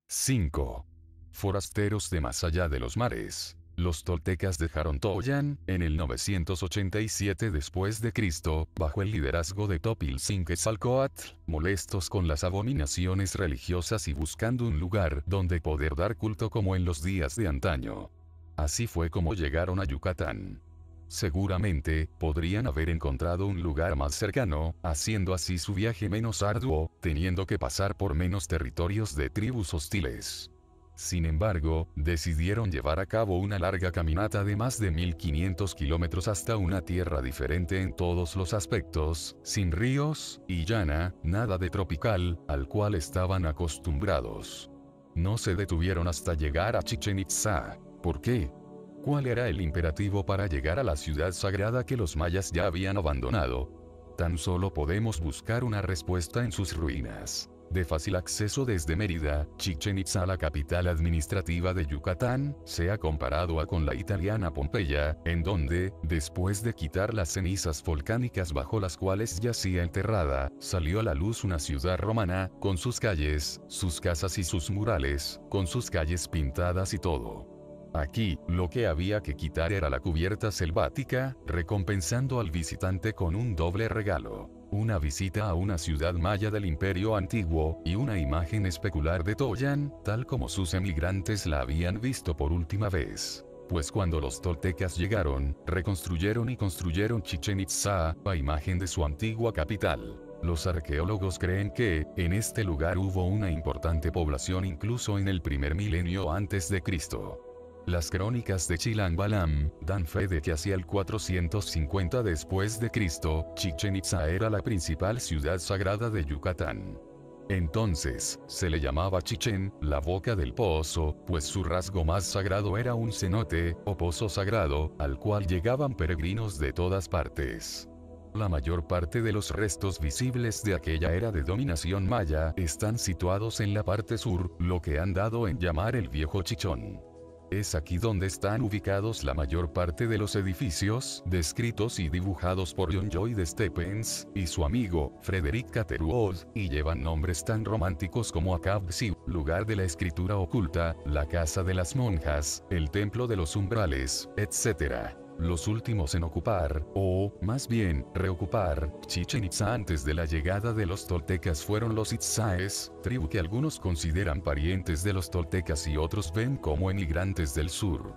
5. Forasteros de más allá de los mares. Los toltecas dejaron Toyan, en el 987 después de Cristo, bajo el liderazgo de Topilzin-Quetzalcóatl, molestos con las abominaciones religiosas y buscando un lugar donde poder dar culto como en los días de antaño. Así fue como llegaron a Yucatán. Seguramente, podrían haber encontrado un lugar más cercano, haciendo así su viaje menos arduo, teniendo que pasar por menos territorios de tribus hostiles. Sin embargo, decidieron llevar a cabo una larga caminata de más de 1500 kilómetros hasta una tierra diferente en todos los aspectos, sin ríos, y llana, nada de tropical, al cual estaban acostumbrados. No se detuvieron hasta llegar a Chichén Itzá. ¿Por qué? ¿Cuál era el imperativo para llegar a la ciudad sagrada que los mayas ya habían abandonado? Tan solo podemos buscar una respuesta en sus ruinas. De fácil acceso desde Mérida, Chichén Itzá, la capital administrativa de Yucatán, se ha comparado con la italiana Pompeya, en donde, después de quitar las cenizas volcánicas bajo las cuales yacía enterrada, salió a la luz una ciudad romana, con sus calles, sus casas y sus murales, con sus calles pintadas y todo. Aquí, lo que había que quitar era la cubierta selvática, recompensando al visitante con un doble regalo: una visita a una ciudad maya del Imperio Antiguo, y una imagen especular de Toyan, tal como sus emigrantes la habían visto por última vez. Pues cuando los toltecas llegaron, reconstruyeron y construyeron Chichén Itzá, a imagen de su antigua capital. Los arqueólogos creen que, en este lugar hubo una importante población incluso en el primer milenio antes de Cristo. Las crónicas de Chilang Balam dan fe de que hacia el 450 después de Cristo, Chichén Itzá era la principal ciudad sagrada de Yucatán. Entonces, se le llamaba Chichén, la boca del pozo, pues su rasgo más sagrado era un cenote, o pozo sagrado, al cual llegaban peregrinos de todas partes. La mayor parte de los restos visibles de aquella era de dominación maya están situados en la parte sur, lo que han dado en llamar el Viejo Chichón. Es aquí donde están ubicados la mayor parte de los edificios, descritos y dibujados por John Lloyd Stephens, y su amigo, Frederick Catherwood, y llevan nombres tan románticos como Akab-Siu, lugar de la escritura oculta, la casa de las monjas, el templo de los umbrales, etc. Los últimos en ocupar, o, más bien, reocupar, Chichén Itzá antes de la llegada de los toltecas fueron los itzáes, tribu que algunos consideran parientes de los toltecas y otros ven como emigrantes del sur.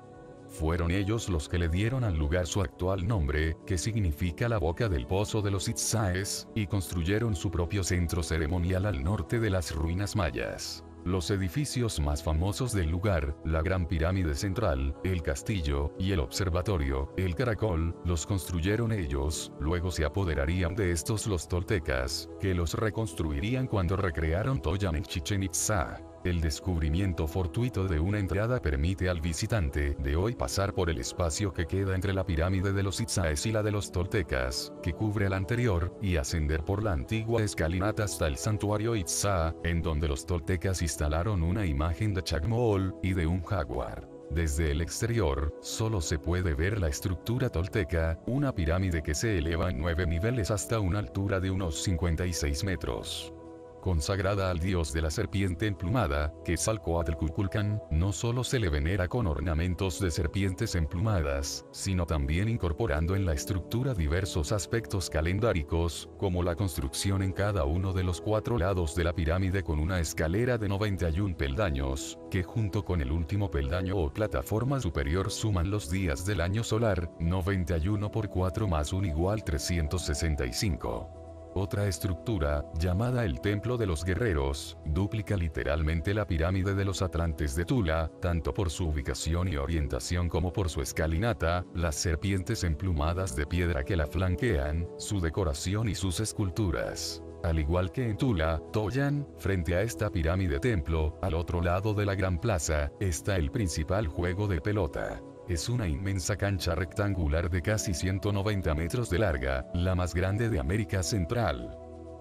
Fueron ellos los que le dieron al lugar su actual nombre, que significa la boca del pozo de los itzáes, y construyeron su propio centro ceremonial al norte de las ruinas mayas. Los edificios más famosos del lugar, la Gran Pirámide Central, el castillo, y el observatorio, el Caracol, los construyeron ellos, luego se apoderarían de estos los toltecas, que los reconstruirían cuando recrearon Toyan en Chichén Itzá. El descubrimiento fortuito de una entrada permite al visitante de hoy pasar por el espacio que queda entre la pirámide de los itzáes y la de los toltecas, que cubre la anterior, y ascender por la antigua escalinata hasta el santuario Itzá, en donde los toltecas instalaron una imagen de Chacmool, y de un jaguar. Desde el exterior, solo se puede ver la estructura tolteca, una pirámide que se eleva en 9 niveles hasta una altura de unos 56 metros. Consagrada al dios de la serpiente emplumada, Quetzalcóatl Cuculcán, no solo se le venera con ornamentos de serpientes emplumadas, sino también incorporando en la estructura diversos aspectos calendáricos, como la construcción en cada uno de los 4 lados de la pirámide con una escalera de 91 peldaños, que junto con el último peldaño o plataforma superior suman los días del año solar, 91 por 4 más 1 igual 365. Otra estructura, llamada el Templo de los Guerreros, duplica literalmente la pirámide de los Atlantes de Tula, tanto por su ubicación y orientación como por su escalinata, las serpientes emplumadas de piedra que la flanquean, su decoración y sus esculturas. Al igual que en Tula, Toyan, frente a esta pirámide templo, al otro lado de la gran plaza, está el principal juego de pelota. Es una inmensa cancha rectangular de casi 190 metros de larga, la más grande de América Central.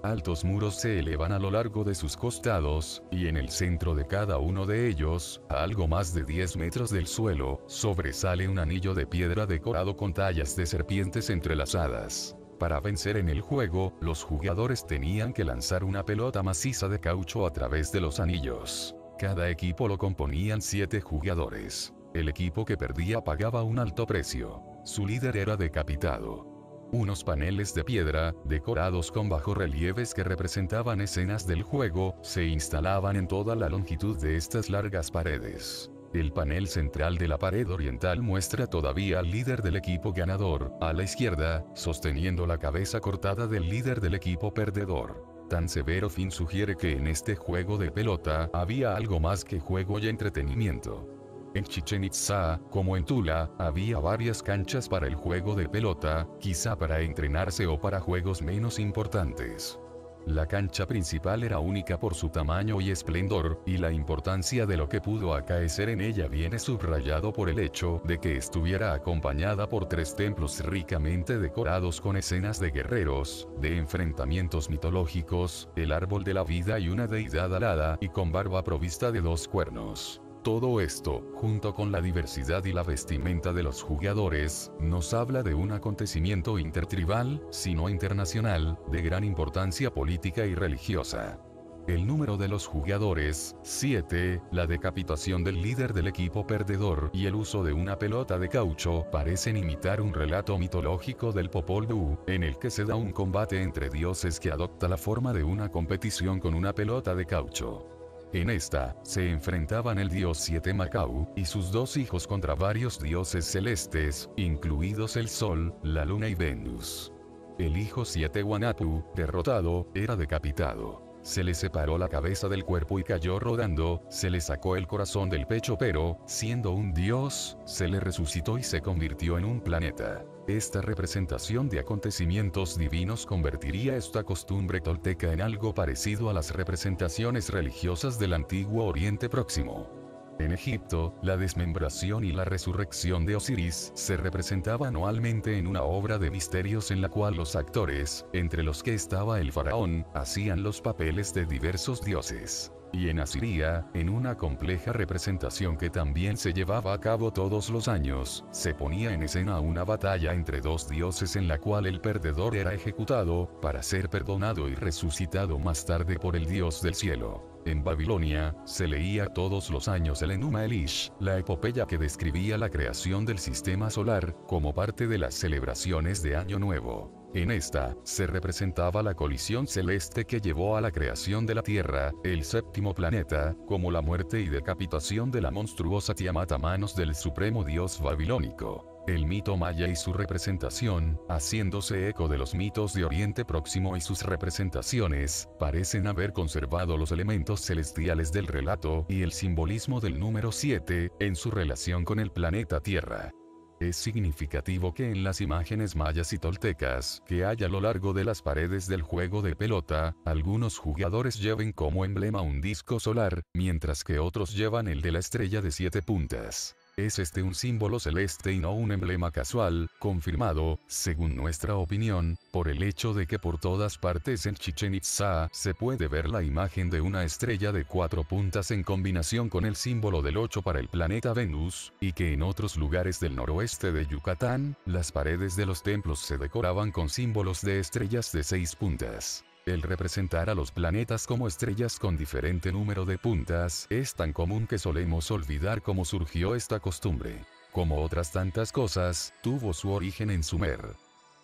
Altos muros se elevan a lo largo de sus costados, y en el centro de cada uno de ellos, a algo más de 10 metros del suelo, sobresale un anillo de piedra decorado con tallas de serpientes entrelazadas. Para vencer en el juego, los jugadores tenían que lanzar una pelota maciza de caucho a través de los anillos. Cada equipo lo componían 7 jugadores. El equipo que perdía pagaba un alto precio. Su líder era decapitado. Unos paneles de piedra, decorados con bajorrelieves que representaban escenas del juego, se instalaban en toda la longitud de estas largas paredes. El panel central de la pared oriental muestra todavía al líder del equipo ganador, a la izquierda, sosteniendo la cabeza cortada del líder del equipo perdedor. Tan severo fin sugiere que en este juego de pelota había algo más que juego y entretenimiento. En Chichén Itzá, como en Tula, había varias canchas para el juego de pelota, quizá para entrenarse o para juegos menos importantes. La cancha principal era única por su tamaño y esplendor, y la importancia de lo que pudo acaecer en ella viene subrayado por el hecho de que estuviera acompañada por 3 templos ricamente decorados con escenas de guerreros, de enfrentamientos mitológicos, el árbol de la vida y una deidad alada y con barba provista de 2 cuernos. Todo esto, junto con la diversidad y la vestimenta de los jugadores, nos habla de un acontecimiento intertribal, sino internacional, de gran importancia política y religiosa. El número de los jugadores, 7, la decapitación del líder del equipo perdedor y el uso de una pelota de caucho parecen imitar un relato mitológico del Popol Vuh, en el que se da un combate entre dioses que adopta la forma de una competición con una pelota de caucho. En esta, se enfrentaban el dios Siete Macau y sus 2 hijos contra varios dioses celestes, incluidos el Sol, la Luna y Venus. El hijo Siete Wanapu, derrotado, era decapitado. Se le separó la cabeza del cuerpo y cayó rodando, se le sacó el corazón del pecho pero, siendo un dios, se le resucitó y se convirtió en un planeta. Esta representación de acontecimientos divinos convertiría esta costumbre tolteca en algo parecido a las representaciones religiosas del antiguo Oriente Próximo. En Egipto, la desmembración y la resurrección de Osiris se representaba anualmente en una obra de misterios en la cual los actores, entre los que estaba el faraón, hacían los papeles de diversos dioses. Y en Asiria, en una compleja representación que también se llevaba a cabo todos los años, se ponía en escena una batalla entre 2 dioses en la cual el perdedor era ejecutado, para ser perdonado y resucitado más tarde por el dios del cielo. En Babilonia, se leía todos los años el Enuma Elish, la epopeya que describía la creación del sistema solar, como parte de las celebraciones de Año Nuevo. En esta, se representaba la colisión celeste que llevó a la creación de la Tierra, el 7º planeta, como la muerte y decapitación de la monstruosa Tiamat a manos del supremo dios babilónico. El mito maya y su representación, haciéndose eco de los mitos de Oriente Próximo y sus representaciones, parecen haber conservado los elementos celestiales del relato y el simbolismo del número 7, en su relación con el planeta Tierra. Es significativo que en las imágenes mayas y toltecas que hay a lo largo de las paredes del juego de pelota, algunos jugadores lleven como emblema un disco solar, mientras que otros llevan el de la estrella de 7 puntas. Es este un símbolo celeste y no un emblema casual, confirmado, según nuestra opinión, por el hecho de que por todas partes en Chichén Itzá se puede ver la imagen de una estrella de 4 puntas en combinación con el símbolo del 8 para el planeta Venus, y que en otros lugares del noroeste de Yucatán, las paredes de los templos se decoraban con símbolos de estrellas de 6 puntas. El representar a los planetas como estrellas con diferente número de puntas es tan común que solemos olvidar cómo surgió esta costumbre. Como otras tantas cosas, tuvo su origen en Sumer.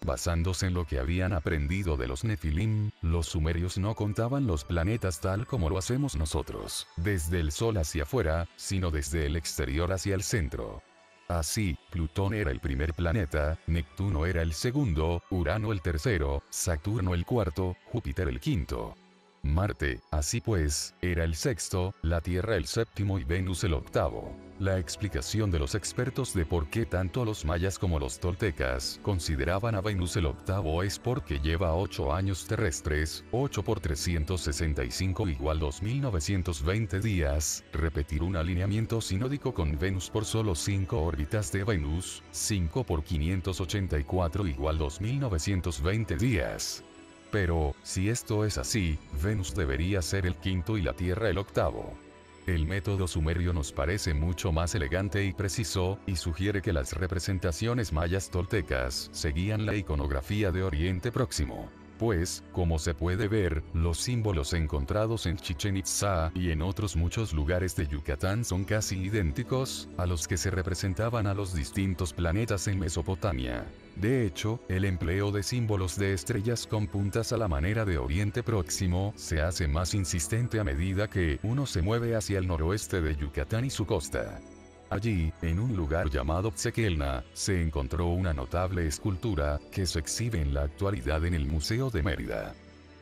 Basándose en lo que habían aprendido de los Nefilim, los sumerios no contaban los planetas tal como lo hacemos nosotros, desde el Sol hacia afuera, sino desde el exterior hacia el centro. Así, Plutón era el primer planeta, Neptuno era el segundo, Urano el tercero, Saturno el cuarto, Júpiter el quinto. Marte, así pues, era el sexto, la Tierra el séptimo y Venus el octavo. La explicación de los expertos de por qué tanto los mayas como los toltecas consideraban a Venus el octavo es porque lleva 8 años terrestres, 8 por 365 igual 2920 días, repetir un alineamiento sinódico con Venus por solo 5 órbitas de Venus, 5 por 584 igual 2920 días. Pero, si esto es así, Venus debería ser el quinto y la Tierra el octavo. El método sumerio nos parece mucho más elegante y preciso, y sugiere que las representaciones mayas toltecas seguían la iconografía de Oriente Próximo. pues, como se puede ver, los símbolos encontrados en Chichén Itzá y en otros muchos lugares de Yucatán son casi idénticos a los que se representaban a los distintos planetas en Mesopotamia. De hecho, el empleo de símbolos de estrellas con puntas a la manera de Oriente Próximo se hace más insistente a medida que uno se mueve hacia el noroeste de Yucatán y su costa. Allí, en un lugar llamado Tzekelna, se encontró una notable escultura que se exhibe en la actualidad en el Museo de Mérida.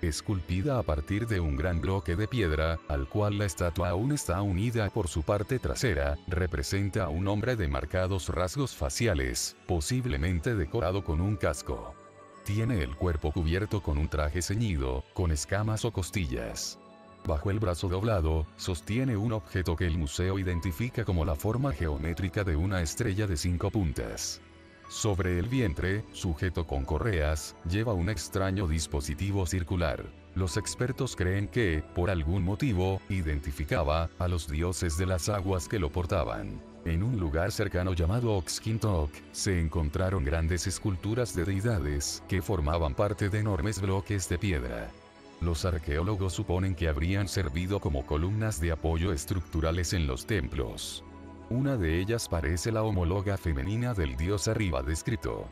Esculpida a partir de un gran bloque de piedra, al cual la estatua aún está unida por su parte trasera, representa a un hombre de marcados rasgos faciales, posiblemente decorado con un casco. Tiene el cuerpo cubierto con un traje ceñido, con escamas o costillas. Bajo el brazo doblado, sostiene un objeto que el museo identifica como la forma geométrica de una estrella de 5 puntas. Sobre el vientre, sujeto con correas, lleva un extraño dispositivo circular. Los expertos creen que, por algún motivo, identificaba a los dioses de las aguas que lo portaban. En un lugar cercano llamado Oxquintoc, se encontraron grandes esculturas de deidades que formaban parte de enormes bloques de piedra. Los arqueólogos suponen que habrían servido como columnas de apoyo estructurales en los templos. Una de ellas parece la homóloga femenina del dios arriba descrito.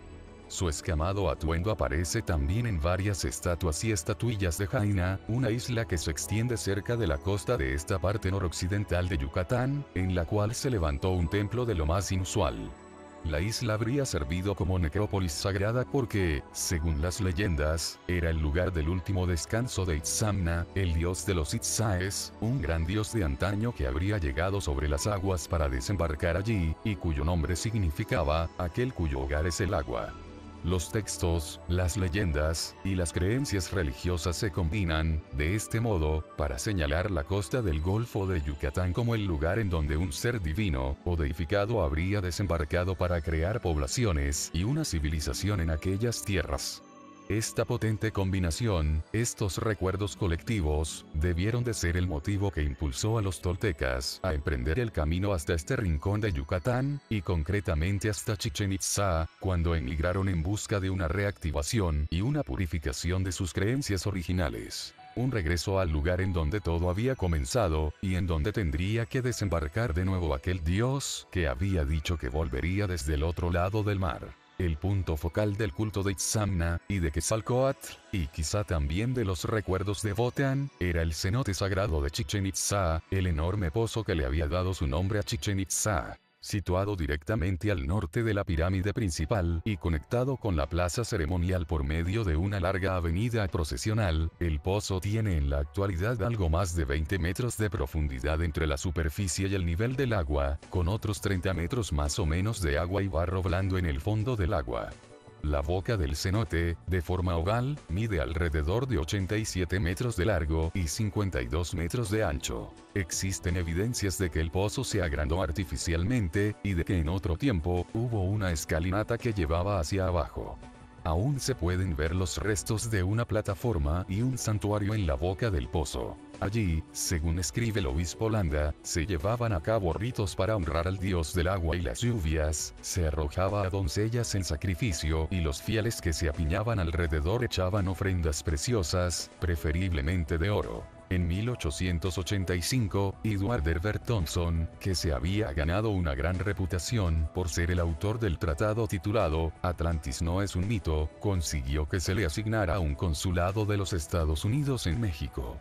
Su escamado atuendo aparece también en varias estatuas y estatuillas de Jaina, una isla que se extiende cerca de la costa de esta parte noroccidental de Yucatán, en la cual se levantó un templo de lo más inusual. La isla habría servido como necrópolis sagrada porque, según las leyendas, era el lugar del último descanso de Itzamna, el dios de los Itzaes, un gran dios de antaño que habría llegado sobre las aguas para desembarcar allí, y cuyo nombre significaba, aquel cuyo hogar es el agua. Los textos, las leyendas, y las creencias religiosas se combinan, de este modo, para señalar la costa del Golfo de Yucatán como el lugar en donde un ser divino, o deificado habría desembarcado para crear poblaciones y una civilización en aquellas tierras. Esta potente combinación, estos recuerdos colectivos, debieron de ser el motivo que impulsó a los toltecas a emprender el camino hasta este rincón de Yucatán, y concretamente hasta Chichén Itzá, cuando emigraron en busca de una reactivación y una purificación de sus creencias originales. Un regreso al lugar en donde todo había comenzado, y en donde tendría que desembarcar de nuevo aquel dios que había dicho que volvería desde el otro lado del mar. El punto focal del culto de Itzamna, y de Quetzalcóatl, y quizá también de los recuerdos de Wotan, era el cenote sagrado de Chichén Itzá, el enorme pozo que le había dado su nombre a Chichén Itzá. Situado directamente al norte de la pirámide principal y conectado con la plaza ceremonial por medio de una larga avenida procesional, el pozo tiene en la actualidad algo más de 20 metros de profundidad entre la superficie y el nivel del agua, con otros 30 metros más o menos de agua y barro blando en el fondo del agua. La boca del cenote, de forma oval, mide alrededor de 87 metros de largo y 52 metros de ancho. Existen evidencias de que el pozo se agrandó artificialmente, y de que en otro tiempo, hubo una escalinata que llevaba hacia abajo. Aún se pueden ver los restos de una plataforma y un santuario en la boca del pozo. Allí, según escribe el obispo Landa, se llevaban a cabo ritos para honrar al dios del agua y las lluvias, se arrojaba a doncellas en sacrificio y los fieles que se apiñaban alrededor echaban ofrendas preciosas, preferiblemente de oro. En 1885, Edward Herbert Thompson, que se había ganado una gran reputación por ser el autor del tratado titulado Atlantis no es un mito, consiguió que se le asignara un consulado de los Estados Unidos en México.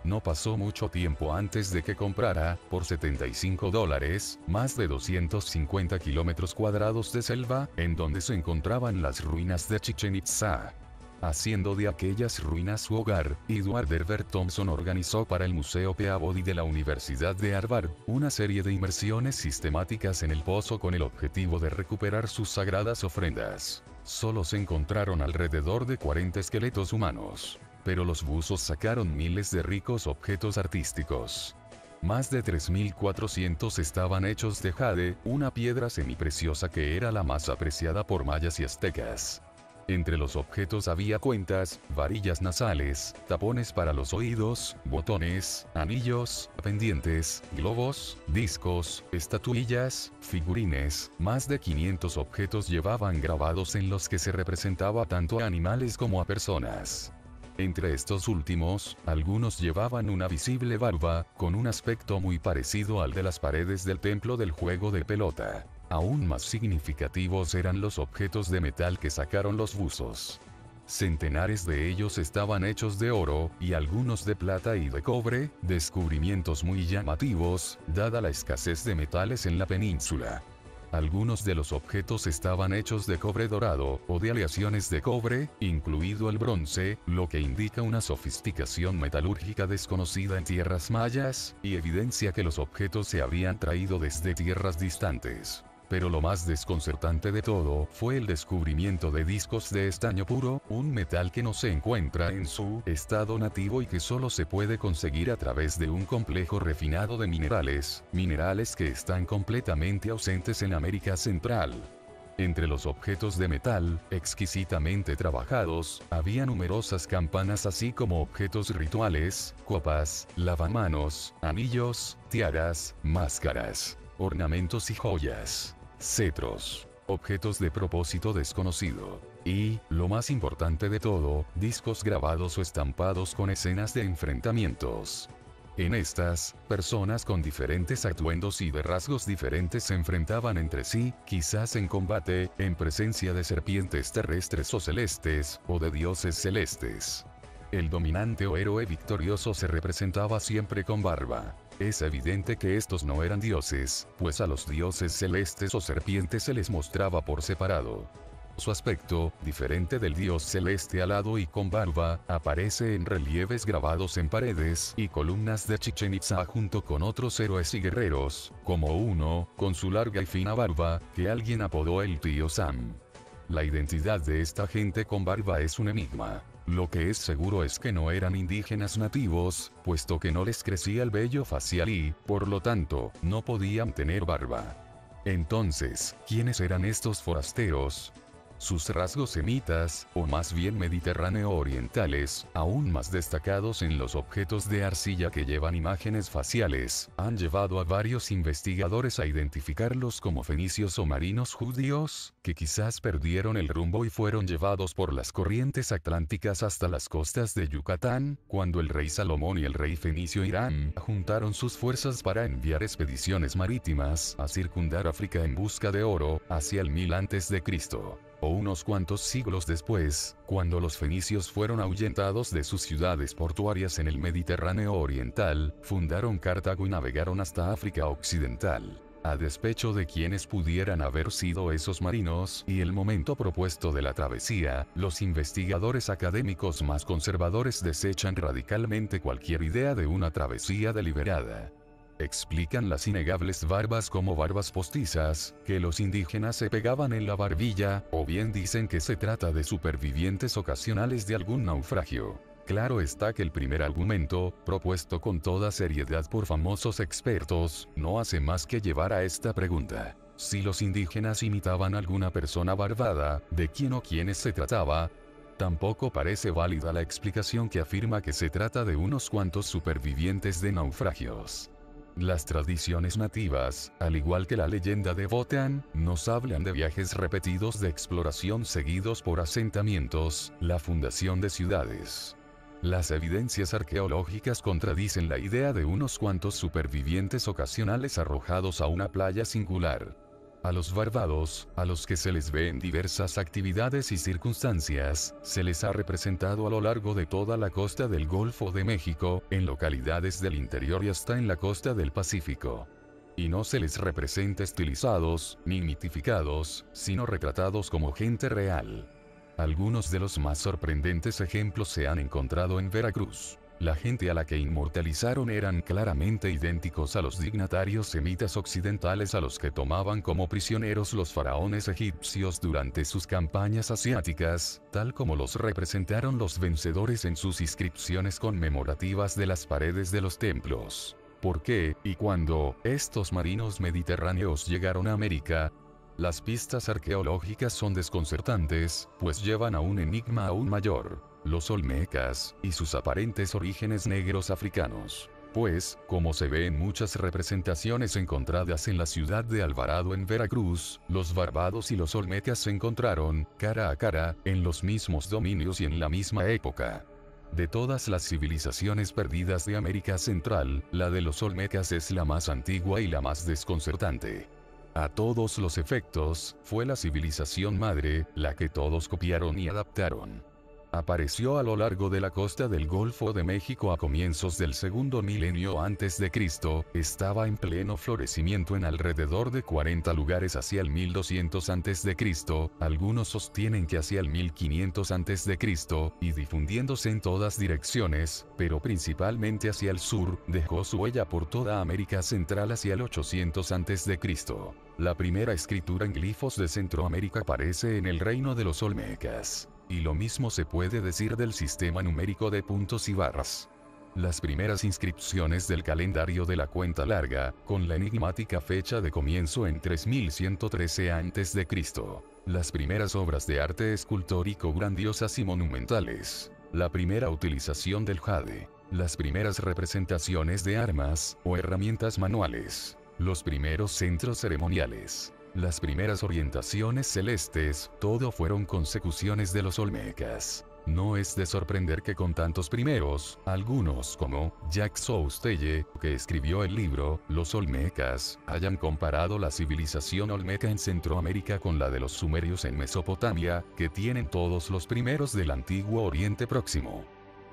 No pasó mucho tiempo antes de que comprara, por $75, más de 250 kilómetros cuadrados de selva, en donde se encontraban las ruinas de Chichén Itzá. Haciendo de aquellas ruinas su hogar, Edward Herbert Thompson organizó para el Museo Peabody de la Universidad de Harvard una serie de inmersiones sistemáticas en el pozo con el objetivo de recuperar sus sagradas ofrendas. Solo se encontraron alrededor de 40 esqueletos humanos, pero los buzos sacaron miles de ricos objetos artísticos. Más de 3.400 estaban hechos de jade, una piedra semipreciosa que era la más apreciada por mayas y aztecas. Entre los objetos había cuentas, varillas nasales, tapones para los oídos, botones, anillos, pendientes, globos, discos, estatuillas, figurines. Más de 500 objetos llevaban grabados en los que se representaba tanto a animales como a personas. Entre estos últimos, algunos llevaban una visible barba, con un aspecto muy parecido al de las paredes del templo del juego de pelota. Aún más significativos eran los objetos de metal que sacaron los buzos. Centenares de ellos estaban hechos de oro, y algunos de plata y de cobre, descubrimientos muy llamativos, dada la escasez de metales en la península. Algunos de los objetos estaban hechos de cobre dorado, o de aleaciones de cobre, incluido el bronce, lo que indica una sofisticación metalúrgica desconocida en tierras mayas, y evidencia que los objetos se habían traído desde tierras distantes. Pero lo más desconcertante de todo fue el descubrimiento de discos de estaño puro, un metal que no se encuentra en su estado nativo y que solo se puede conseguir a través de un complejo refinado de minerales que están completamente ausentes en América Central. Entre los objetos de metal, exquisitamente trabajados, había numerosas campanas así como objetos rituales, copas, lavamanos, anillos, tiaras, máscaras, ornamentos y joyas, cetros, objetos de propósito desconocido. Y, lo más importante de todo, discos grabados o estampados con escenas de enfrentamientos. En estas, personas con diferentes atuendos y de rasgos diferentes se enfrentaban entre sí, quizás en combate, en presencia de serpientes terrestres o celestes, o de dioses celestes. El dominante o héroe victorioso se representaba siempre con barba. Es evidente que estos no eran dioses, pues a los dioses celestes o serpientes se les mostraba por separado. Su aspecto, diferente del dios celeste alado y con barba, aparece en relieves grabados en paredes y columnas de Chichén Itzá junto con otros héroes y guerreros, como uno, con su larga y fina barba, que alguien apodó el tío Sam. La identidad de esta gente con barba es un enigma. Lo que es seguro es que no eran indígenas nativos, puesto que no les crecía el vello facial y, por lo tanto, no podían tener barba. Entonces, ¿quiénes eran estos forasteros? Sus rasgos semitas, o más bien mediterráneo-orientales, aún más destacados en los objetos de arcilla que llevan imágenes faciales, han llevado a varios investigadores a identificarlos como fenicios o marinos judíos, que quizás perdieron el rumbo y fueron llevados por las corrientes atlánticas hasta las costas de Yucatán, cuando el rey Salomón y el rey fenicio Irán juntaron sus fuerzas para enviar expediciones marítimas a circundar África en busca de oro, hacia el 1000 a.C. O unos cuantos siglos después, cuando los fenicios fueron ahuyentados de sus ciudades portuarias en el Mediterráneo oriental, fundaron Cartago y navegaron hasta África occidental. A despecho de quienes pudieran haber sido esos marinos y el momento propuesto de la travesía, los investigadores académicos más conservadores desechan radicalmente cualquier idea de una travesía deliberada. Explican las innegables barbas como barbas postizas, que los indígenas se pegaban en la barbilla, o bien dicen que se trata de supervivientes ocasionales de algún naufragio. Claro está que el primer argumento, propuesto con toda seriedad por famosos expertos, no hace más que llevar a esta pregunta. Si los indígenas imitaban a alguna persona barbada, ¿de quién o quiénes se trataba? Tampoco parece válida la explicación que afirma que se trata de unos cuantos supervivientes de naufragios. Las tradiciones nativas, al igual que la leyenda de Wotan, nos hablan de viajes repetidos de exploración seguidos por asentamientos, la fundación de ciudades. Las evidencias arqueológicas contradicen la idea de unos cuantos supervivientes ocasionales arrojados a una playa singular. A los barbados, a los que se les ve en diversas actividades y circunstancias, se les ha representado a lo largo de toda la costa del Golfo de México, en localidades del interior y hasta en la costa del Pacífico. Y no se les representa estilizados, ni mitificados, sino retratados como gente real. Algunos de los más sorprendentes ejemplos se han encontrado en Veracruz. La gente a la que inmortalizaron eran claramente idénticos a los dignatarios semitas occidentales a los que tomaban como prisioneros los faraones egipcios durante sus campañas asiáticas, tal como los representaron los vencedores en sus inscripciones conmemorativas de las paredes de los templos. ¿Por qué, y cuándo, estos marinos mediterráneos llegaron a América? Las pistas arqueológicas son desconcertantes, pues llevan a un enigma aún mayor: los olmecas, y sus aparentes orígenes negros africanos. Pues, como se ve en muchas representaciones encontradas en la ciudad de Alvarado en Veracruz, los barbados y los olmecas se encontraron, cara a cara, en los mismos dominios y en la misma época. De todas las civilizaciones perdidas de América Central, la de los Olmecas es la más antigua y la más desconcertante. A todos los efectos, fue la civilización madre, la que todos copiaron y adaptaron. Apareció a lo largo de la costa del Golfo de México a comienzos del segundo milenio antes de Cristo, estaba en pleno florecimiento en alrededor de 40 lugares hacia el 1200 antes de Cristo, algunos sostienen que hacia el 1500 antes de Cristo, y difundiéndose en todas direcciones, pero principalmente hacia el sur, dejó su huella por toda América Central hacia el 800 antes de Cristo. La primera escritura en glifos de Centroamérica aparece en el reino de los Olmecas. Y lo mismo se puede decir del sistema numérico de puntos y barras. Las primeras inscripciones del calendario de la cuenta larga, con la enigmática fecha de comienzo en 3113 a.C. Las primeras obras de arte escultórico grandiosas y monumentales. La primera utilización del jade. Las primeras representaciones de armas, o herramientas manuales. Los primeros centros ceremoniales. Las primeras orientaciones celestes, todo fueron consecuciones de los Olmecas. No es de sorprender que con tantos primeros, algunos como Jacques Soustelle, que escribió el libro Los Olmecas, hayan comparado la civilización olmeca en Centroamérica con la de los sumerios en Mesopotamia, que tienen todos los primeros del antiguo Oriente Próximo.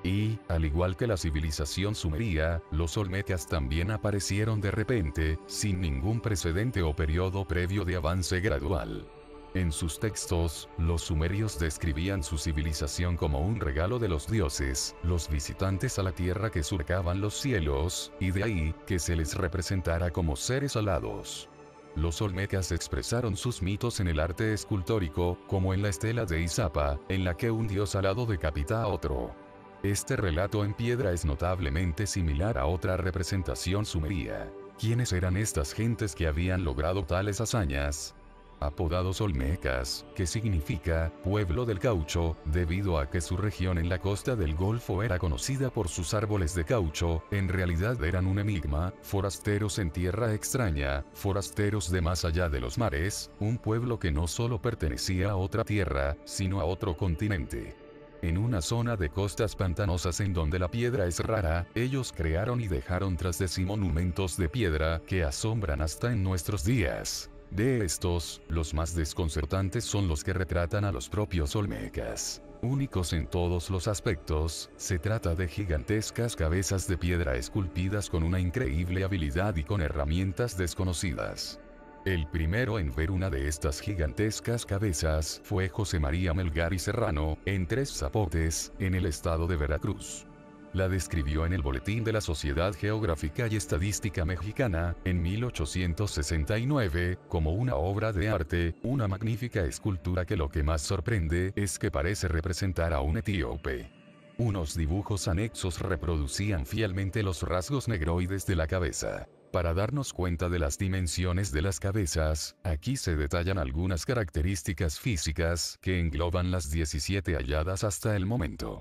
Y, al igual que la civilización sumeria, los olmecas también aparecieron de repente, sin ningún precedente o periodo previo de avance gradual. En sus textos, los sumerios describían su civilización como un regalo de los dioses, los visitantes a la tierra que surcaban los cielos, y de ahí, que se les representara como seres alados. Los olmecas expresaron sus mitos en el arte escultórico, como en la estela de Izapa, en la que un dios alado decapita a otro. Este relato en piedra es notablemente similar a otra representación sumeria. ¿Quiénes eran estas gentes que habían logrado tales hazañas? Apodados Olmecas, que significa pueblo del caucho, debido a que su región en la costa del Golfo era conocida por sus árboles de caucho, en realidad eran un enigma, forasteros en tierra extraña, forasteros de más allá de los mares, un pueblo que no solo pertenecía a otra tierra, sino a otro continente. En una zona de costas pantanosas en donde la piedra es rara, ellos crearon y dejaron tras de sí monumentos de piedra que asombran hasta en nuestros días. De estos, los más desconcertantes son los que retratan a los propios olmecas. Únicos en todos los aspectos, se trata de gigantescas cabezas de piedra esculpidas con una increíble habilidad y con herramientas desconocidas. El primero en ver una de estas gigantescas cabezas fue José María Melgar y Serrano, en Tres Zapotes, en el estado de Veracruz. La describió en el Boletín de la Sociedad Geográfica y Estadística Mexicana, en 1869, como una obra de arte, una magnífica escultura que lo que más sorprende es que parece representar a un etíope. Unos dibujos anexos reproducían fielmente los rasgos negroides de la cabeza. Para darnos cuenta de las dimensiones de las cabezas, aquí se detallan algunas características físicas que engloban las 17 halladas hasta el momento.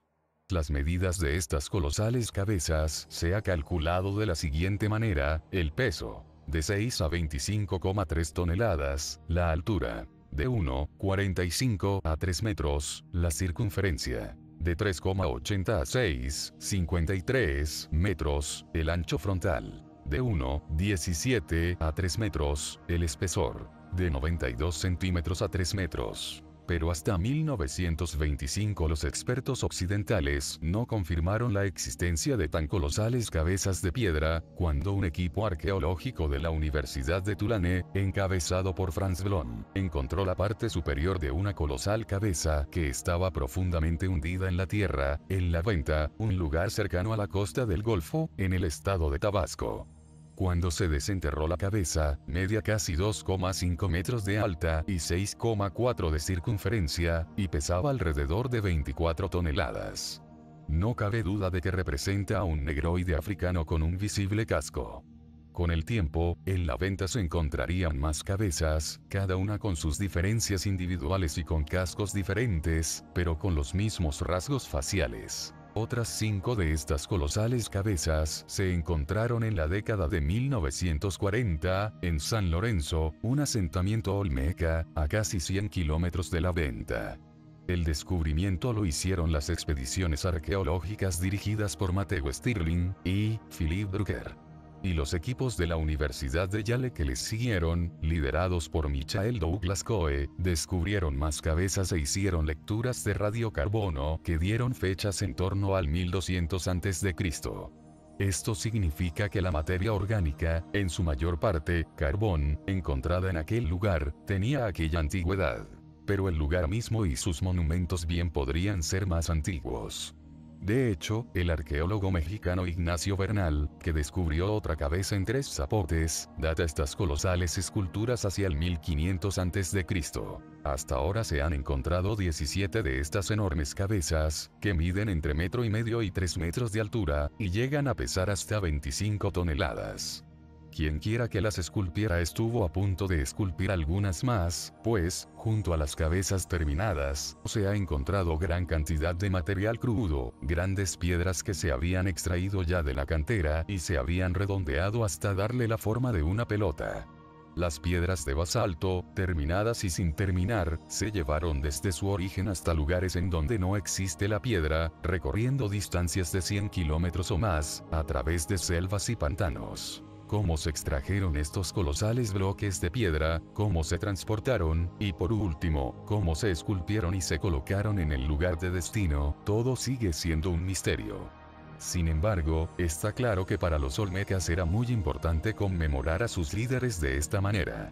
Las medidas de estas colosales cabezas se ha calculado de la siguiente manera: el peso, de 6 a 25,3 toneladas, la altura, de 1,45 a 3 metros, la circunferencia, de 3,80 a 6,53 metros, el ancho frontal, de 1,17 a 3 metros, el espesor, de 92 centímetros a 3 metros. Pero hasta 1925 los expertos occidentales no confirmaron la existencia de tan colosales cabezas de piedra, cuando un equipo arqueológico de la Universidad de Tulane, encabezado por Franz Blom, encontró la parte superior de una colosal cabeza que estaba profundamente hundida en la tierra, en La Venta, un lugar cercano a la costa del Golfo, en el estado de Tabasco. Cuando se desenterró la cabeza, medía casi 2,5 metros de alta y 6,4 de circunferencia, y pesaba alrededor de 24 toneladas. No cabe duda de que representa a un negroide africano con un visible casco. Con el tiempo, en La Venta se encontrarían más cabezas, cada una con sus diferencias individuales y con cascos diferentes, pero con los mismos rasgos faciales. Otras 5 de estas colosales cabezas se encontraron en la década de 1940, en San Lorenzo, un asentamiento olmeca, a casi 100 kilómetros de La Venta. El descubrimiento lo hicieron las expediciones arqueológicas dirigidas por Matthew Stirling y Philip Drucker. Y los equipos de la Universidad de Yale que les siguieron, liderados por Michael Douglas Coe, descubrieron más cabezas e hicieron lecturas de radiocarbono que dieron fechas en torno al 1200 a.C. Esto significa que la materia orgánica, en su mayor parte, carbón, encontrada en aquel lugar, tenía aquella antigüedad. Pero el lugar mismo y sus monumentos bien podrían ser más antiguos. De hecho, el arqueólogo mexicano Ignacio Bernal, que descubrió otra cabeza en Tres Zapotes, data estas colosales esculturas hacia el 1500 a.C. Hasta ahora se han encontrado 17 de estas enormes cabezas, que miden entre 1,5 metros y 3 metros de altura, y llegan a pesar hasta 25 toneladas. Quien quiera que las esculpiera estuvo a punto de esculpir algunas más, pues, junto a las cabezas terminadas, se ha encontrado gran cantidad de material crudo, grandes piedras que se habían extraído ya de la cantera y se habían redondeado hasta darle la forma de una pelota. Las piedras de basalto, terminadas y sin terminar, se llevaron desde su origen hasta lugares en donde no existe la piedra, recorriendo distancias de 100 kilómetros o más, a través de selvas y pantanos. Cómo se extrajeron estos colosales bloques de piedra, cómo se transportaron, y por último, cómo se esculpieron y se colocaron en el lugar de destino, todo sigue siendo un misterio. Sin embargo, está claro que para los olmecas era muy importante conmemorar a sus líderes de esta manera.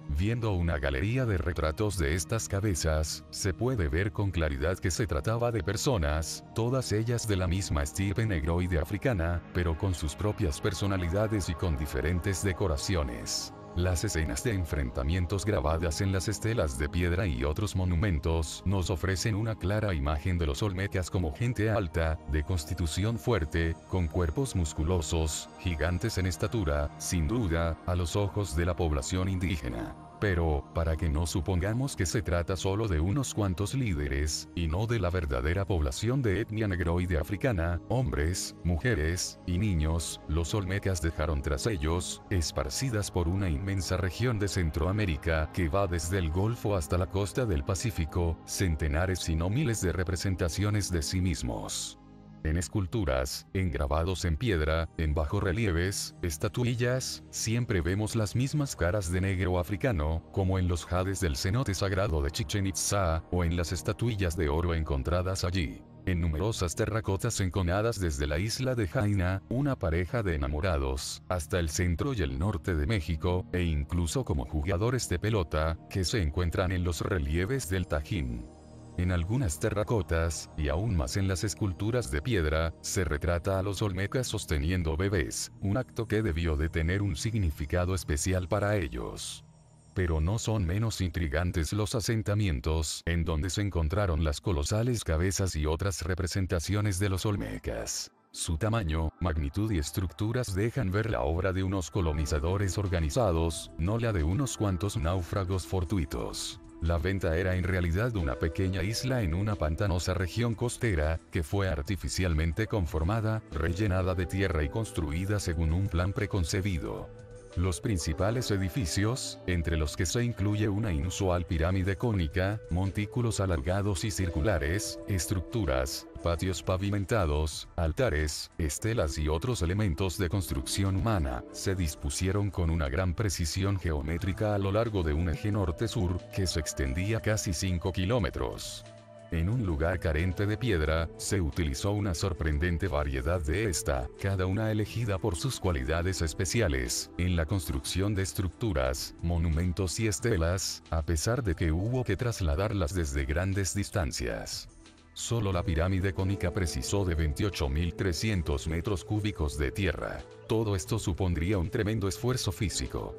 Viendo una galería de retratos de estas cabezas, se puede ver con claridad que se trataba de personas, todas ellas de la misma estirpe negroide africana, pero con sus propias personalidades y con diferentes decoraciones. Las escenas de enfrentamientos grabadas en las estelas de piedra y otros monumentos nos ofrecen una clara imagen de los olmecas como gente alta, de constitución fuerte, con cuerpos musculosos, gigantes en estatura, sin duda, a los ojos de la población indígena. Pero, para que no supongamos que se trata solo de unos cuantos líderes, y no de la verdadera población de etnia negroide africana, hombres, mujeres, y niños, los olmecas dejaron tras ellos, esparcidas por una inmensa región de Centroamérica que va desde el Golfo hasta la costa del Pacífico, centenares si no miles de representaciones de sí mismos. En esculturas, en grabados en piedra, en bajorrelieves, estatuillas, siempre vemos las mismas caras de negro africano, como en los jades del cenote sagrado de Chichén Itzá, o en las estatuillas de oro encontradas allí. En numerosas terracotas enconadas desde la isla de Jaina, una pareja de enamorados, hasta el centro y el norte de México, e incluso como jugadores de pelota, que se encuentran en los relieves del Tajín. En algunas terracotas, y aún más en las esculturas de piedra, se retrata a los olmecas sosteniendo bebés, un acto que debió de tener un significado especial para ellos. Pero no son menos intrigantes los asentamientos, en donde se encontraron las colosales cabezas y otras representaciones de los olmecas. Su tamaño, magnitud y estructuras dejan ver la obra de unos colonizadores organizados, no la de unos cuantos náufragos fortuitos. La Venta era en realidad una pequeña isla en una pantanosa región costera, que fue artificialmente conformada, rellenada de tierra y construida según un plan preconcebido. Los principales edificios, entre los que se incluye una inusual pirámide cónica, montículos alargados y circulares, estructuras, patios pavimentados, altares, estelas y otros elementos de construcción humana, se dispusieron con una gran precisión geométrica a lo largo de un eje norte-sur, que se extendía casi 5 kilómetros. En un lugar carente de piedra, se utilizó una sorprendente variedad de esta, cada una elegida por sus cualidades especiales, en la construcción de estructuras, monumentos y estelas, a pesar de que hubo que trasladarlas desde grandes distancias. Solo la pirámide cónica precisó de 28.300 metros cúbicos de tierra. Todo esto supondría un tremendo esfuerzo físico.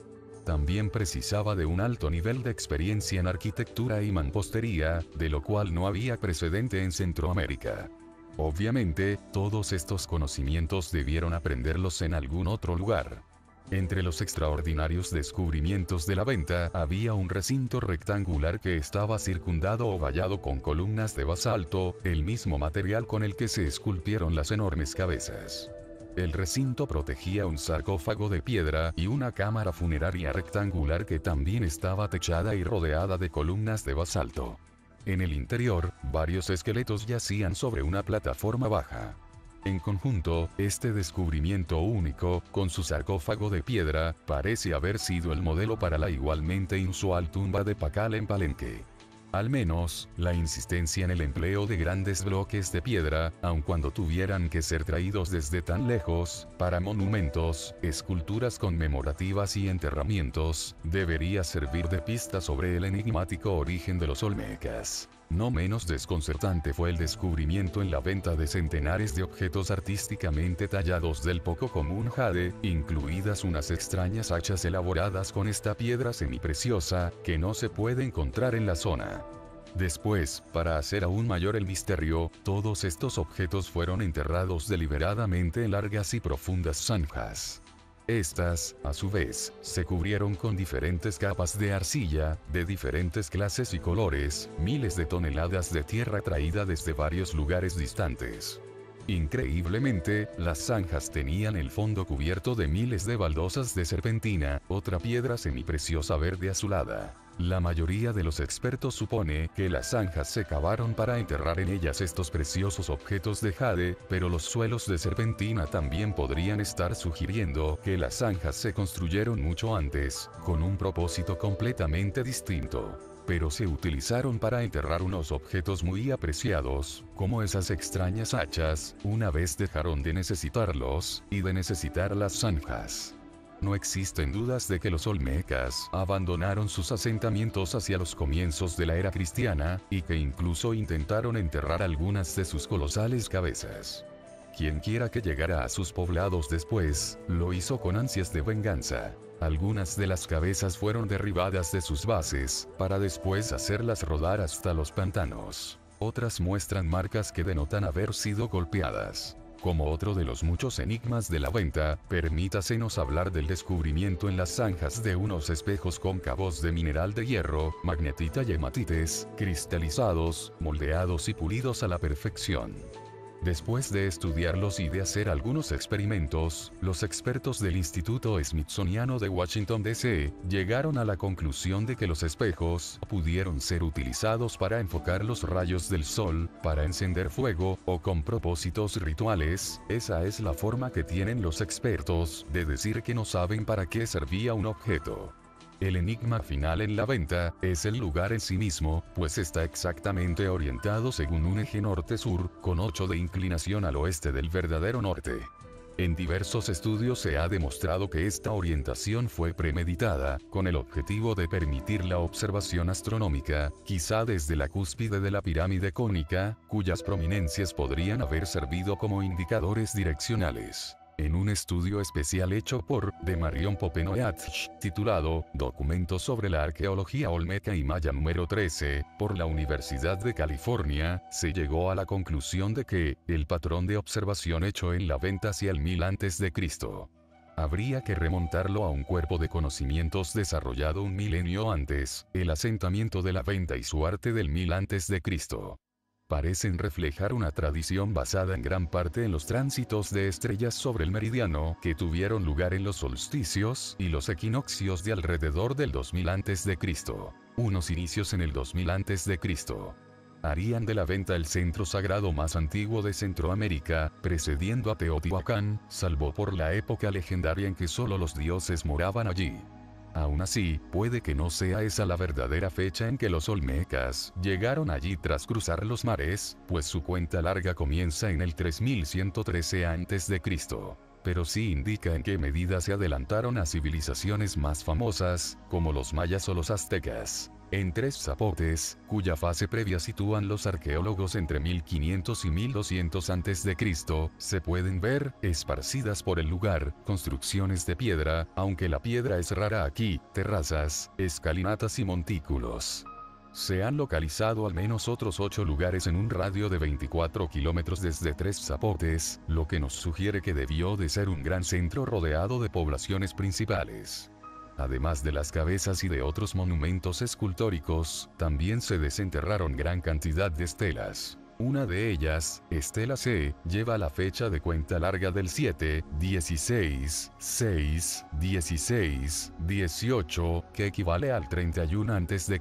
También precisaba de un alto nivel de experiencia en arquitectura y mampostería, de lo cual no había precedente en Centroamérica. Obviamente, todos estos conocimientos debieron aprenderlos en algún otro lugar. Entre los extraordinarios descubrimientos de la Venta había un recinto rectangular que estaba circundado o vallado con columnas de basalto, el mismo material con el que se esculpieron las enormes cabezas. El recinto protegía un sarcófago de piedra y una cámara funeraria rectangular que también estaba techada y rodeada de columnas de basalto. En el interior, varios esqueletos yacían sobre una plataforma baja. En conjunto, este descubrimiento único, con su sarcófago de piedra, parece haber sido el modelo para la igualmente inusual tumba de Pakal en Palenque. Al menos, la insistencia en el empleo de grandes bloques de piedra, aun cuando tuvieran que ser traídos desde tan lejos, para monumentos, esculturas conmemorativas y enterramientos, debería servir de pista sobre el enigmático origen de los olmecas. No menos desconcertante fue el descubrimiento en la venta de centenares de objetos artísticamente tallados del poco común jade, incluidas unas extrañas hachas elaboradas con esta piedra semipreciosa, que no se puede encontrar en la zona. Después, para hacer aún mayor el misterio, todos estos objetos fueron enterrados deliberadamente en largas y profundas zanjas. Estas, a su vez, se cubrieron con diferentes capas de arcilla, de diferentes clases y colores, miles de toneladas de tierra traída desde varios lugares distantes. Increíblemente, las zanjas tenían el fondo cubierto de miles de baldosas de serpentina, otra piedra semipreciosa verde azulada. La mayoría de los expertos supone que las zanjas se cavaron para enterrar en ellas estos preciosos objetos de jade, pero los suelos de serpentina también podrían estar sugiriendo que las zanjas se construyeron mucho antes, con un propósito completamente distinto. Pero se utilizaron para enterrar unos objetos muy apreciados, como esas extrañas hachas, una vez dejaron de necesitarlos, y de necesitar las zanjas. No existen dudas de que los olmecas abandonaron sus asentamientos hacia los comienzos de la era cristiana, y que incluso intentaron enterrar algunas de sus colosales cabezas. Quienquiera que llegara a sus poblados después, lo hizo con ansias de venganza. Algunas de las cabezas fueron derribadas de sus bases, para después hacerlas rodar hasta los pantanos. Otras muestran marcas que denotan haber sido golpeadas. Como otro de los muchos enigmas de la venta, permítasenos hablar del descubrimiento en las zanjas de unos espejos cóncavos de mineral de hierro, magnetita y hematites, cristalizados, moldeados y pulidos a la perfección. Después de estudiarlos y de hacer algunos experimentos, los expertos del Instituto Smithsoniano de Washington, D.C., llegaron a la conclusión de que los espejos pudieron ser utilizados para enfocar los rayos del sol, para encender fuego, o con propósitos rituales. Esa es la forma que tienen los expertos de decir que no saben para qué servía un objeto. El enigma final en la venta es el lugar en sí mismo, pues está exactamente orientado según un eje norte-sur, con 8 de inclinación al oeste del verdadero norte. En diversos estudios se ha demostrado que esta orientación fue premeditada, con el objetivo de permitir la observación astronómica, quizá desde la cúspide de la pirámide cónica, cuyas prominencias podrían haber servido como indicadores direccionales. En un estudio especial hecho por de Marion Popenoeach, titulado Documentos sobre la arqueología olmeca y maya número 13, por la Universidad de California, se llegó a la conclusión de que el patrón de observación hecho en la venta hacia el 1000 a.C. habría que remontarlo a un cuerpo de conocimientos desarrollado un milenio antes, el asentamiento de la venta y su arte del 1000 a.C. Parecen reflejar una tradición basada en gran parte en los tránsitos de estrellas sobre el meridiano que tuvieron lugar en los solsticios y los equinoccios de alrededor del 2000 a.C. Unos inicios en el 2000 a.C. harían de la venta el centro sagrado más antiguo de Centroamérica, precediendo a Teotihuacán, salvo por la época legendaria en que solo los dioses moraban allí. Aún así, puede que no sea esa la verdadera fecha en que los olmecas llegaron allí tras cruzar los mares, pues su cuenta larga comienza en el 3113 a.C., pero sí indica en qué medida se adelantaron a civilizaciones más famosas, como los mayas o los aztecas. En Tres Zapotes, cuya fase previa sitúan los arqueólogos entre 1500 y 1200 a.C., se pueden ver, esparcidas por el lugar, construcciones de piedra, aunque la piedra es rara aquí, terrazas, escalinatas y montículos. Se han localizado al menos otros 8 lugares en un radio de 24 kilómetros desde Tres Zapotes, lo que nos sugiere que debió de ser un gran centro rodeado de poblaciones principales. Además de las cabezas y de otros monumentos escultóricos, también se desenterraron gran cantidad de estelas. Una de ellas, Estela C, lleva la fecha de cuenta larga del 7, 16, 6, 16, 18, que equivale al 31 a.C.,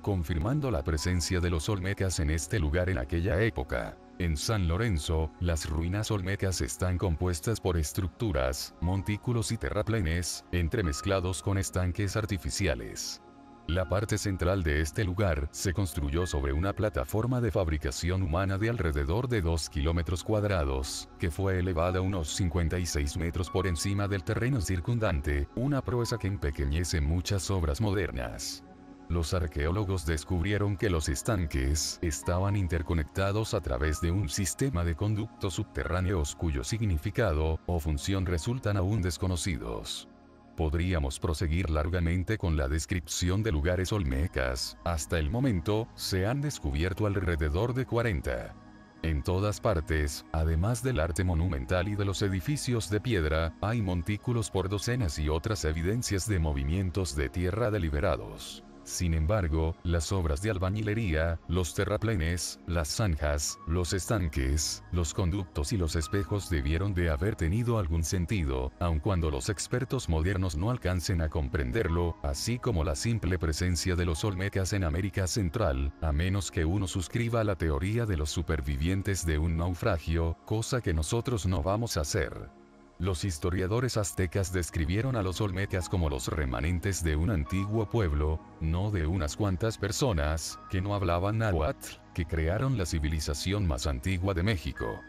confirmando la presencia de los olmecas en este lugar en aquella época. En San Lorenzo, las ruinas olmecas están compuestas por estructuras, montículos y terraplenes, entremezclados con estanques artificiales. La parte central de este lugar se construyó sobre una plataforma de fabricación humana de alrededor de 2 kilómetros cuadrados, que fue elevada unos 56 metros por encima del terreno circundante, una proeza que empequeñece muchas obras modernas. Los arqueólogos descubrieron que los estanques estaban interconectados a través de un sistema de conductos subterráneos cuyo significado o función resultan aún desconocidos. Podríamos proseguir largamente con la descripción de lugares olmecas. Hasta el momento, se han descubierto alrededor de 40. En todas partes, además del arte monumental y de los edificios de piedra, hay montículos por docenas y otras evidencias de movimientos de tierra deliberados. Sin embargo, las obras de albañilería, los terraplenes, las zanjas, los estanques, los conductos y los espejos debieron de haber tenido algún sentido, aun cuando los expertos modernos no alcancen a comprenderlo, así como la simple presencia de los olmecas en América Central, a menos que uno suscriba la teoría de los supervivientes de un naufragio, cosa que nosotros no vamos a hacer. Los historiadores aztecas describieron a los olmecas como los remanentes de un antiguo pueblo, no de unas cuantas personas, que no hablaban náhuatl, que crearon la civilización más antigua de México.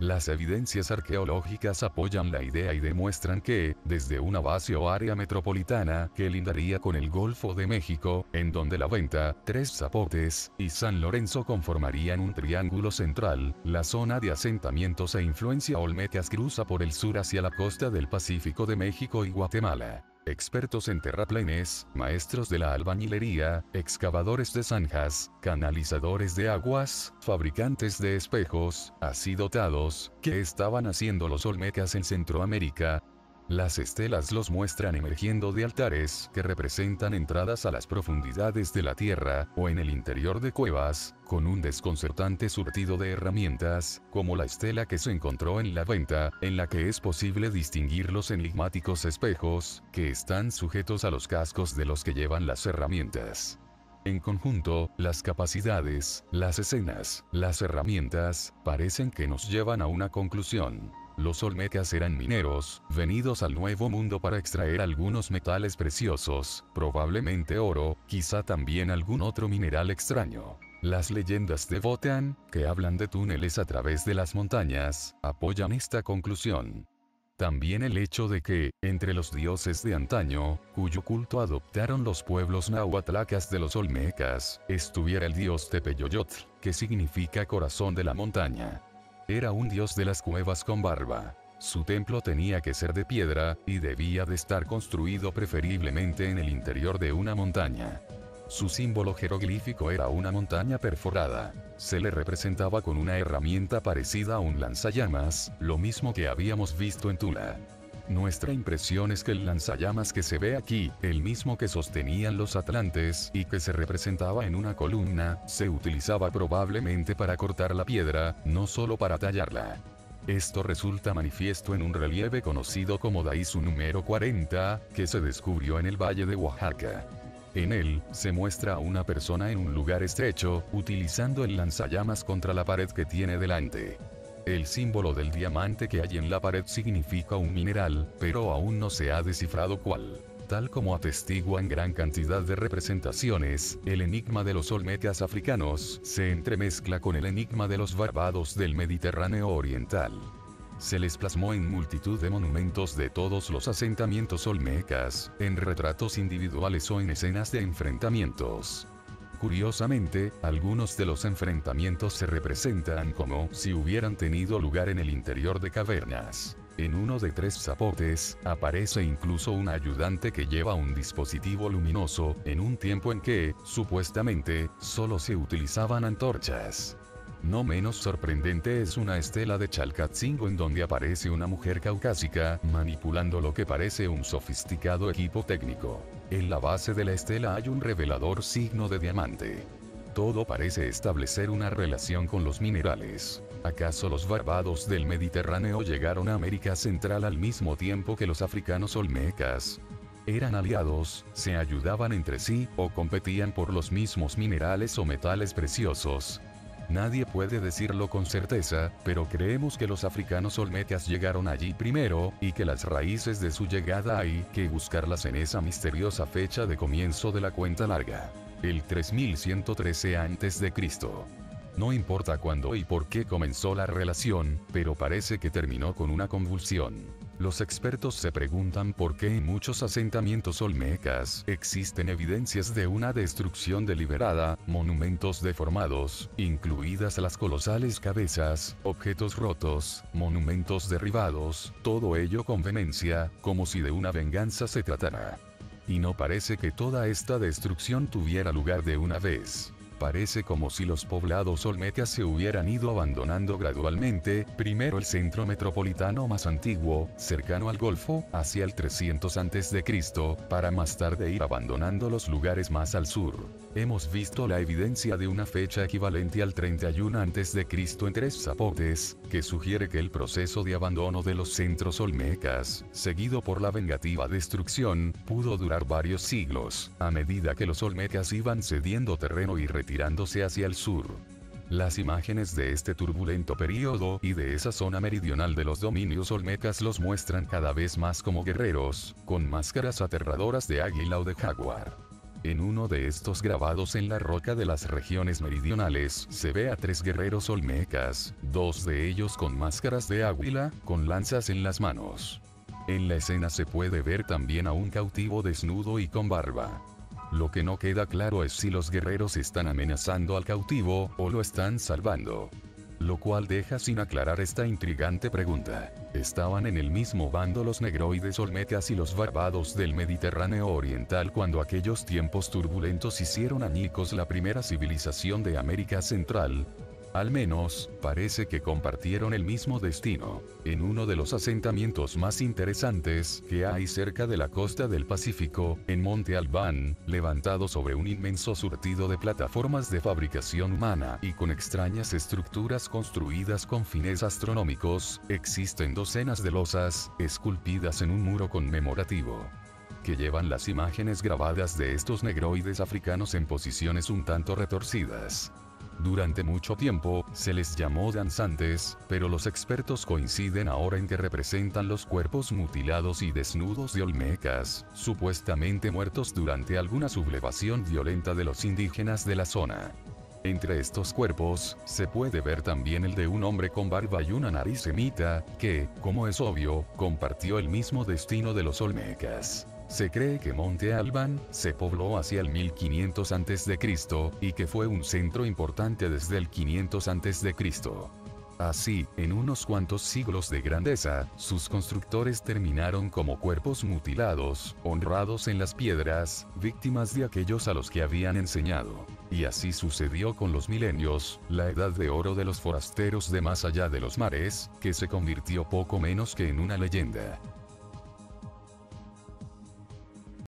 Las evidencias arqueológicas apoyan la idea y demuestran que, desde una base o área metropolitana que lindaría con el Golfo de México, en donde La Venta, Tres Zapotes y San Lorenzo conformarían un triángulo central, la zona de asentamientos e influencia olmecas cruza por el sur hacia la costa del Pacífico de México y Guatemala. Expertos en terraplenes, maestros de la albañilería, excavadores de zanjas, canalizadores de aguas, fabricantes de espejos, así dotados, ¿qué estaban haciendo los olmecas en Centroamérica? Las estelas los muestran emergiendo de altares que representan entradas a las profundidades de la tierra, o en el interior de cuevas, con un desconcertante surtido de herramientas, como la estela que se encontró en La Venta, en la que es posible distinguir los enigmáticos espejos, que están sujetos a los cascos de los que llevan las herramientas. En conjunto, las capacidades, las escenas, las herramientas, parecen que nos llevan a una conclusión. Los olmecas eran mineros, venidos al Nuevo Mundo para extraer algunos metales preciosos, probablemente oro, quizá también algún otro mineral extraño. Las leyendas de Votan, que hablan de túneles a través de las montañas, apoyan esta conclusión. También el hecho de que, entre los dioses de antaño, cuyo culto adoptaron los pueblos nahuatlacas de los olmecas, estuviera el dios Tepeyoyotl, que significa corazón de la montaña. Era un dios de las cuevas con barba. Su templo tenía que ser de piedra, y debía de estar construido preferiblemente en el interior de una montaña. Su símbolo jeroglífico era una montaña perforada. Se le representaba con una herramienta parecida a un lanzallamas, lo mismo que habíamos visto en Tula. Nuestra impresión es que el lanzallamas que se ve aquí, el mismo que sostenían los atlantes y que se representaba en una columna, se utilizaba probablemente para cortar la piedra, no solo para tallarla. Esto resulta manifiesto en un relieve conocido como Daizu número 40, que se descubrió en el Valle de Oaxaca. En él, se muestra a una persona en un lugar estrecho, utilizando el lanzallamas contra la pared que tiene delante. El símbolo del diamante que hay en la pared significa un mineral, pero aún no se ha descifrado cuál. Tal como atestiguan gran cantidad de representaciones, el enigma de los olmecas africanos se entremezcla con el enigma de los barbados del Mediterráneo oriental. Se les plasmó en multitud de monumentos de todos los asentamientos olmecas, en retratos individuales o en escenas de enfrentamientos. Curiosamente, algunos de los enfrentamientos se representan como si hubieran tenido lugar en el interior de cavernas. En uno de Tres Zapotes, aparece incluso un ayudante que lleva un dispositivo luminoso, en un tiempo en que, supuestamente, solo se utilizaban antorchas. No menos sorprendente es una estela de Chalcatzingo en donde aparece una mujer caucásica, manipulando lo que parece un sofisticado equipo técnico. En la base de la estela hay un revelador signo de diamante. Todo parece establecer una relación con los minerales. ¿Acaso los barbados del Mediterráneo llegaron a América Central al mismo tiempo que los africanos olmecas? ¿Eran aliados, se ayudaban entre sí, o competían por los mismos minerales o metales preciosos? Nadie puede decirlo con certeza, pero creemos que los africanos olmecas llegaron allí primero, y que las raíces de su llegada hay que buscarlas en esa misteriosa fecha de comienzo de la cuenta larga. El 3113 a.C. No importa cuándo y por qué comenzó la relación, pero parece que terminó con una convulsión. Los expertos se preguntan por qué en muchos asentamientos olmecas existen evidencias de una destrucción deliberada, monumentos deformados, incluidas las colosales cabezas, objetos rotos, monumentos derribados, todo ello con vehemencia, como si de una venganza se tratara. Y no parece que toda esta destrucción tuviera lugar de una vez. Parece como si los poblados olmecas se hubieran ido abandonando gradualmente, primero el centro metropolitano más antiguo, cercano al Golfo, hacia el 300 a.C., para más tarde ir abandonando los lugares más al sur. Hemos visto la evidencia de una fecha equivalente al 31 a.C. en tres zapotes, que sugiere que el proceso de abandono de los centros olmecas, seguido por la vengativa destrucción, pudo durar varios siglos, a medida que los olmecas iban cediendo terreno y retirándose hacia el sur. Las imágenes de este turbulento periodo y de esa zona meridional de los dominios olmecas los muestran cada vez más como guerreros, con máscaras aterradoras de águila o de jaguar. En uno de estos grabados en la roca de las regiones meridionales se ve a tres guerreros olmecas, dos de ellos con máscaras de águila, con lanzas en las manos. En la escena se puede ver también a un cautivo desnudo y con barba. Lo que no queda claro es si los guerreros están amenazando al cautivo, o lo están salvando. Lo cual deja sin aclarar esta intrigante pregunta. ¿Estaban en el mismo bando los negroides olmecas y los barbados del Mediterráneo Oriental cuando aquellos tiempos turbulentos hicieron añicos la primera civilización de América Central? Al menos, parece que compartieron el mismo destino. En uno de los asentamientos más interesantes que hay cerca de la costa del Pacífico, en Monte Albán, levantado sobre un inmenso surtido de plataformas de fabricación humana y con extrañas estructuras construidas con fines astronómicos, existen docenas de losas, esculpidas en un muro conmemorativo, que llevan las imágenes grabadas de estos negroides africanos en posiciones un tanto retorcidas. Durante mucho tiempo, se les llamó danzantes, pero los expertos coinciden ahora en que representan los cuerpos mutilados y desnudos de olmecas, supuestamente muertos durante alguna sublevación violenta de los indígenas de la zona. Entre estos cuerpos, se puede ver también el de un hombre con barba y una nariz semita, que, como es obvio, compartió el mismo destino de los olmecas. Se cree que Monte Albán se pobló hacia el 1500 a.C. y que fue un centro importante desde el 500 a.C. Así, en unos cuantos siglos de grandeza, sus constructores terminaron como cuerpos mutilados, honrados en las piedras, víctimas de aquellos a los que habían enseñado. Y así sucedió con los milenios, la edad de oro de los forasteros de más allá de los mares, que se convirtió poco menos que en una leyenda.